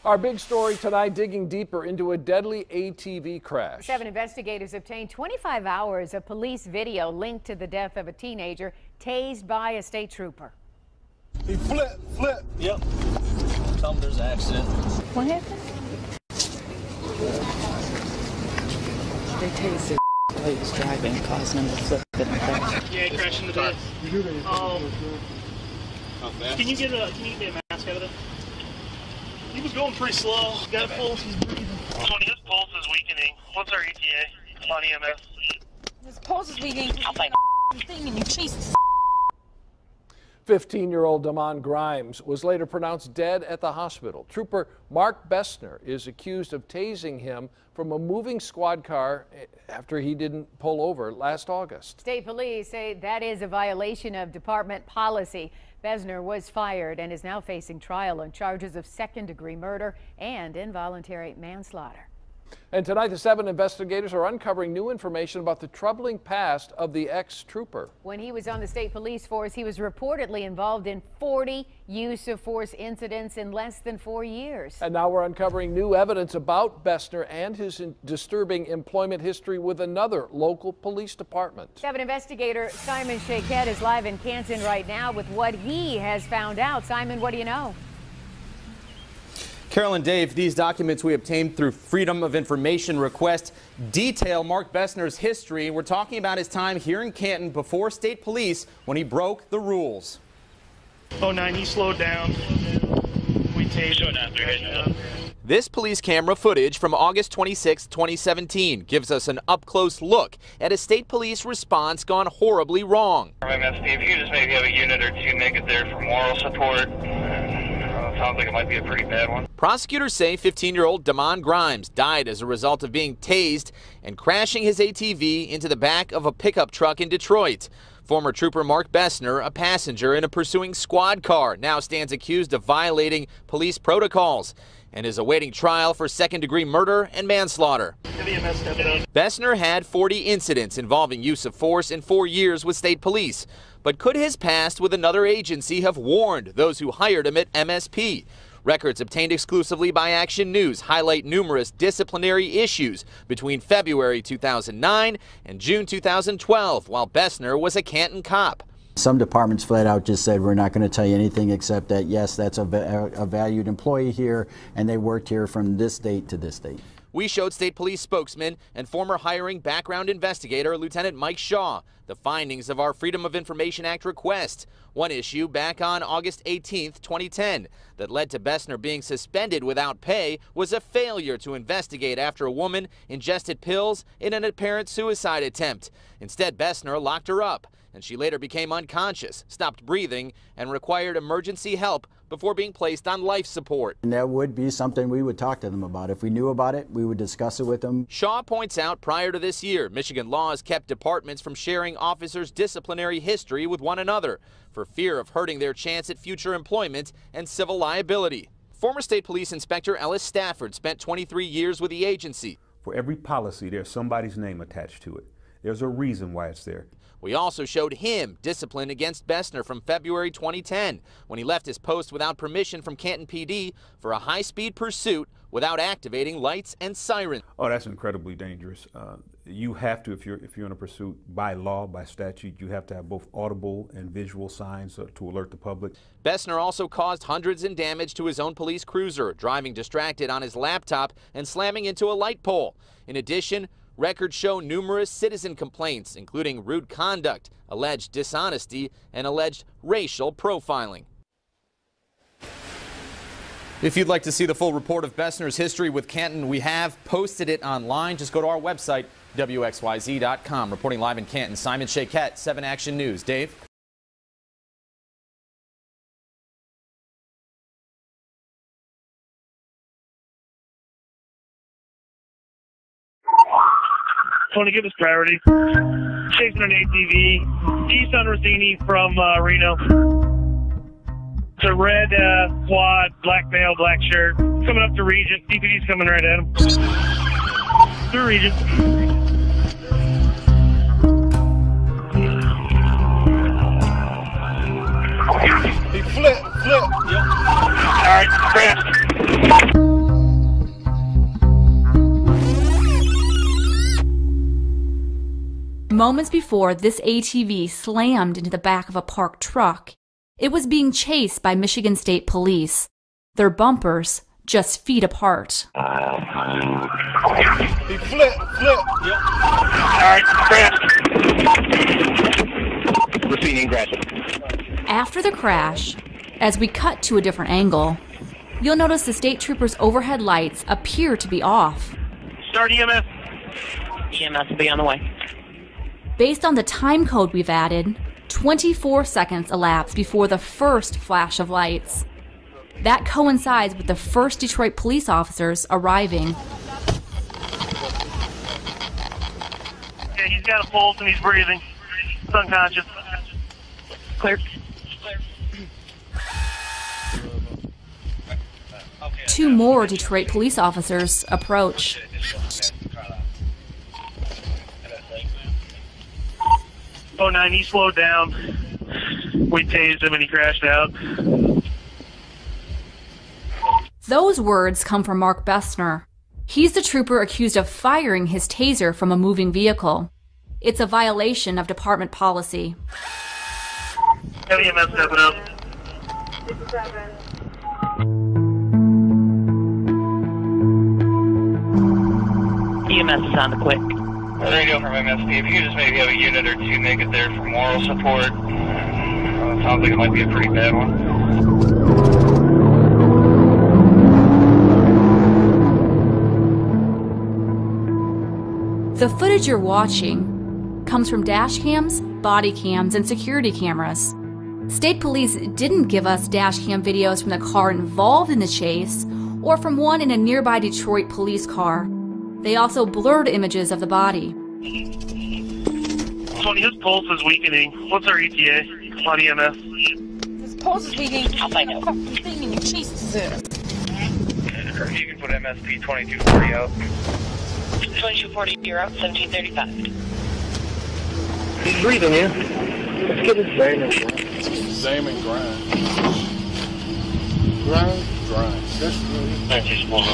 Our big story tonight, digging deeper into a deadly ATV crash. 7 investigators obtained 25 hours of police video linked to the death of a teenager tased by a state trooper. He flipped. Yep. Tell him there's an accident. What happened? They tased him while he was driving, causing him to flip and crash. Yeah, he crashed into the bed. Can you get me a mask out of it? He was going pretty slow. Got a pulse. He's breathing. Tony, his pulse is weakening. What's our ETA on EMS? His pulse is weakening. Thing and you chased. 15-year-old Damon Grimes was later pronounced dead at the hospital. Trooper Mark Bessner is accused of tasing him from a moving squad car after he didn't pull over last August. State police say that is a violation of department policy. Bessner was fired and is now facing trial on charges of second-degree murder and involuntary manslaughter. And tonight, the 7 investigators are uncovering new information about the troubling past of the ex-trooper. When he was on the state police force, he was reportedly involved in 40 use of force incidents in less than 4 years. And now we're uncovering new evidence about Bessner and his disturbing employment history with another local police department. 7 investigator Simon Shaquette is live in Canton right now with what he has found out. Simon, what do you know? Carol and Dave, these documents we obtained through Freedom of Information request detail Mark Bessner's history. We're talking about his time here in Canton before state police when he broke the rules. 09, he slowed down. We tased him. This police camera footage from August 26, 2017 gives us an up-close look at a state police response gone horribly wrong. MSP, if you could just maybe have a unit or two make it there for moral support. Sounds like it might be a pretty bad one. Prosecutors say 15-year-old Damon Grimes died as a result of being tased and crashing his ATV into the back of a pickup truck in Detroit. Former trooper Mark Bessner, a passenger in a pursuing squad car, now stands accused of violating police protocols and is awaiting trial for second-degree murder and manslaughter. Bessner had 40 incidents involving use of force in 4 years with state police. But could his past with another agency have warned those who hired him at MSP? Records obtained exclusively by Action News highlight numerous disciplinary issues between February 2009 and June 2012 while Bessner was a Canton cop. Some departments flat out just said, we're not going to tell you anything except that, yes, that's a valued employee here and they worked here from this date to this date. We showed state police spokesman and former hiring background investigator Lieutenant Mike Shaw the findings of our Freedom of Information Act request. One issue back on August 18, 2010, that led to Bessner being suspended without pay was a failure to investigate after a woman ingested pills in an apparent suicide attempt. Instead, Bessner locked her up, and she later became unconscious, stopped breathing, and required emergency help before being placed on life support. And that would be something we would talk to them about. If we knew about it, we would discuss it with them. Shaw points out prior to this year, Michigan law has kept departments from sharing officers' disciplinary history with one another for fear of hurting their chance at future employment and civil liability. Former State Police Inspector Ellis Stafford spent 23 years with the agency. For every policy, there's somebody's name attached to it. There's a reason why it's there. We also showed him discipline against Bessner from February 2010 when he left his post without permission from Canton PD for a high-speed pursuit without activating lights and sirens. Oh, that's incredibly dangerous. You have to, if you're in a pursuit, by law, by statute, you have to have both audible and visual signs to alert the public. Bessner also caused hundreds in damage to his own police cruiser, driving distracted on his laptop and slamming into a light pole. In addition, records show numerous citizen complaints, including rude conduct, alleged dishonesty, and alleged racial profiling. If you'd like to see the full report of Bessner's history with Canton, we have posted it online. Just go to our website, WXYZ.com. Reporting live in Canton, Simon Shaquette, 7 Action News. Dave? Tony, give us priority. Chasing an ATV, east on Rossini from Reno. It's a red quad, black veil, black shirt. Coming up to Regent. DPD's coming right at him. Through Regent. He flipped. Yep. All right, crash. Moments before this ATV slammed into the back of a parked truck, it was being chased by Michigan State Police, their bumpers just feet apart. He flip. Yep. Alright, crash. Proceeding crash. After the crash, as we cut to a different angle, you'll notice the state troopers' overhead lights appear to be off. Start EMS. EMS will be on the way. Based on the time code we've added, 24 seconds elapsed before the first flash of lights. That coincides with the first Detroit police officers arriving. Yeah, he's got a pulse and he's breathing. He's unconscious. Clear. Two more Detroit police officers approach. Oh, 09, he slowed down. We tased him and he crashed out. Those words come from Mark Bessner. He's the trooper accused of firing his taser from a moving vehicle. It's a violation of department policy. Have EMS stepping up. EMS is on the quick. Radio from MSP. If you could just maybe have a unit or two make it there for moral support. Sounds like it might be a pretty bad one. The footage you're watching comes from dash cams, body cams, and security cameras. State police didn't give us dash cam videos from the car involved in the chase or from one in a nearby Detroit police car. They also blurred images of the body. Tony, his pulse is weakening. What's our ETA on EMS? His pulse is weakening. I'll find out. Fucking thing in your chest. You can put MSP 2240 out. 2240, you're out, 1735. He's breathing, yeah. Let's get his brain. Same and grind. Grind. That's really... That's just one.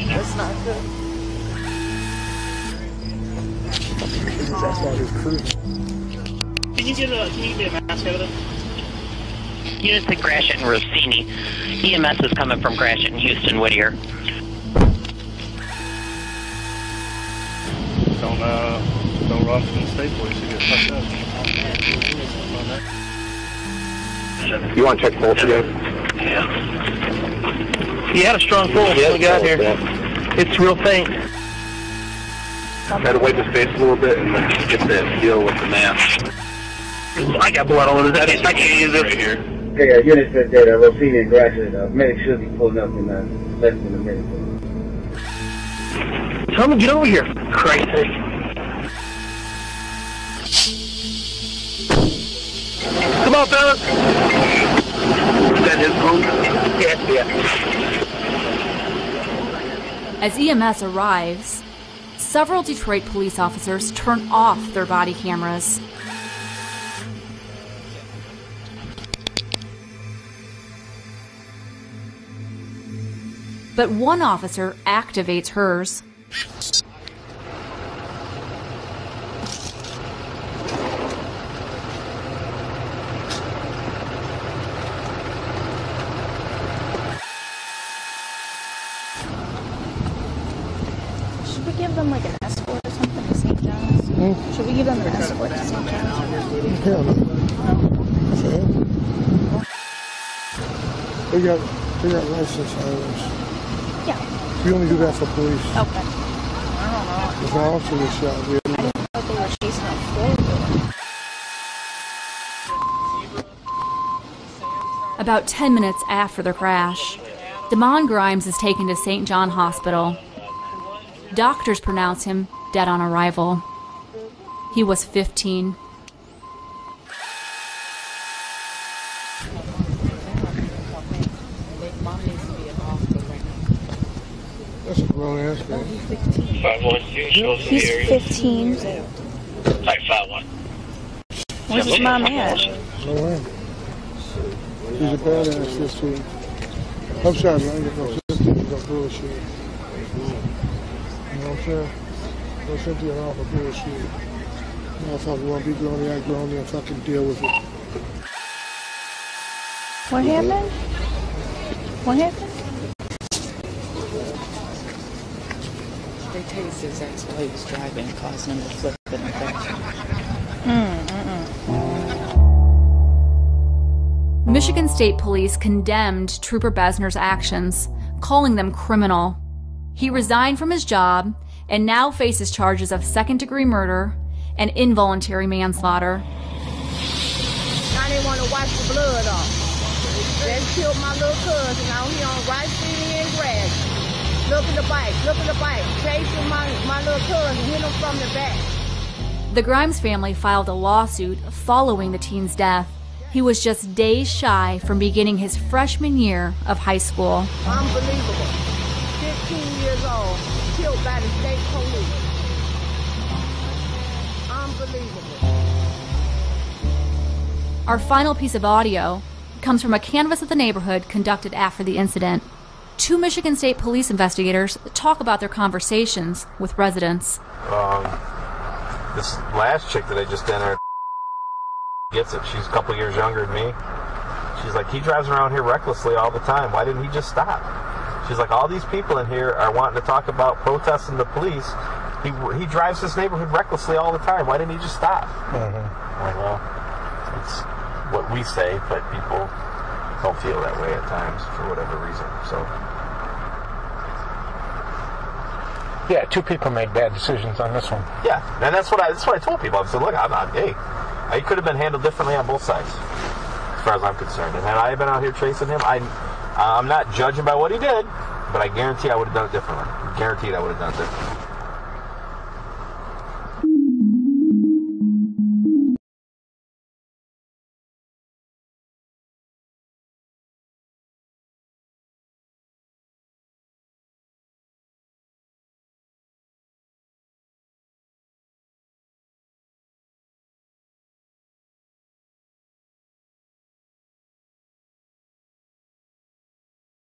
That's not good. That's why he's cruising. Can you get a mask out of them? Units at Gratiot and Rossini. EMS is coming from Gratiot and Houston Whittier. Don't rush from the state police to get fucked up. You want to check pulse again? Yeah. He had a strong pulse when we got here. It's real faint. Try to wipe his face a little bit and then get that deal with the mask. I got blood all over his head. I can't use it. Right here. Okay, unit says that Rossini and Gratiot, medic should be pulling up in less than a minute. Tell him to get over here. Christ's sake. Come on, fellas. Is that his phone? Yeah. As EMS arrives, several Detroit police officers turn off their body cameras. But one officer activates hers. Should we give them like an escort or something to St. John's? Should we give them an escort to St. John's? Hell no. They got license hours. Yeah. We only do that for police. Okay. I don't know. If an officer was shot, we I didn't know they were chasing a four-wheeler. About 10 minutes after the crash, Damon Grimes is taken to St. John Hospital. Doctors pronounce him dead on arrival. He was 15. That's a grown ass guy. He's 15. 551. Where's his mom at? No way. He's a badass, 15. I'm sorry, man. I ain't got no 15. He's got bullshit. You know what I'm saying? Don't simply allow for bullshit. Motherfucker want to be grown, act grown, and fucking deal with it. What happened? What happened? They tased his ex while he was driving, causing him to flip in the crash. Michigan State Police condemned Trooper Besner's actions, calling them criminal. He resigned from his job and now faces charges of second-degree murder and involuntary manslaughter. I didn't want to wipe the blood off. Just killed my little cousin. Now he on right feet in grass. Look at the bike, chasing my little cousin, hit him from the back. The Grimes family filed a lawsuit following the teen's death. He was just days shy from beginning his freshman year of high school. Unbelievable. 15 years old, killed by the state police. Unbelievable. Our final piece of audio comes from a canvass of the neighborhood conducted after the incident. Two Michigan State Police investigators talk about their conversations with residents. This last chick that I just entered gets it. She's a couple years younger than me. She's like, he drives around here recklessly all the time. Why didn't he just stop? She's like, all these people in here are wanting to talk about protesting the police. He drives this neighborhood recklessly all the time. Why didn't he just stop? Well, it's what we say, but people don't feel that way at times for whatever reason. So. Yeah, two people made bad decisions on this one. Yeah, and that's what I told people. I said, look, it could have been handled differently on both sides, as far as I'm concerned. And had I been out here chasing him, I'm not judging by what he did, but I guarantee I would have done it differently. Guaranteed I would have done it differently.